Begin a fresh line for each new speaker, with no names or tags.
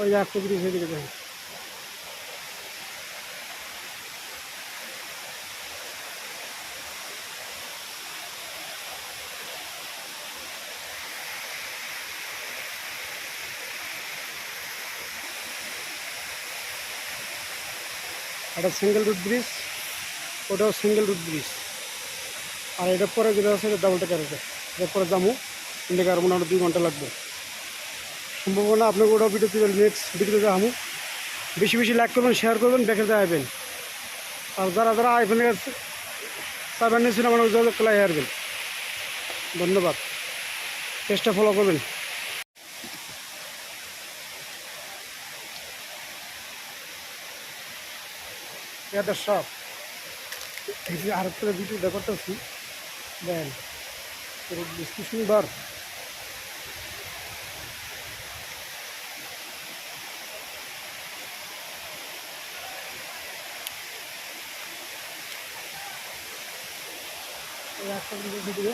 ওই একটা ব্রিজ হয়ে দিকে দেখেন। একটা সিঙ্গেল রুট ব্রিজ, ওটাও সিঙ্গেল রুট ব্রিজ। আর এটার পরে যেটা আছে এটা ডাবল টেকার। এরপরে যাবো ইন্ডিকা আর মোটামুটি 2 ঘন্টা লাগবে সম্ভাবনা। আপনাকে ওটাও ভিডিও দিবেন, নেক্সট ভিডিওতে যাবো। বেশি বেশি লাইক করবেন, শেয়ার করবেন, দেখে যাবেন। আর যারা যারা আইফোনের 7 নিয়েছেন আমার যোগাযোগ করে আসবেন। ধন্যবাদ, চেষ্টা ফলো করবেন। সব এই যে আরেকটা ভিডিওটা করতেছি দেন, কি সুন্দর। এই একটা ভিডিও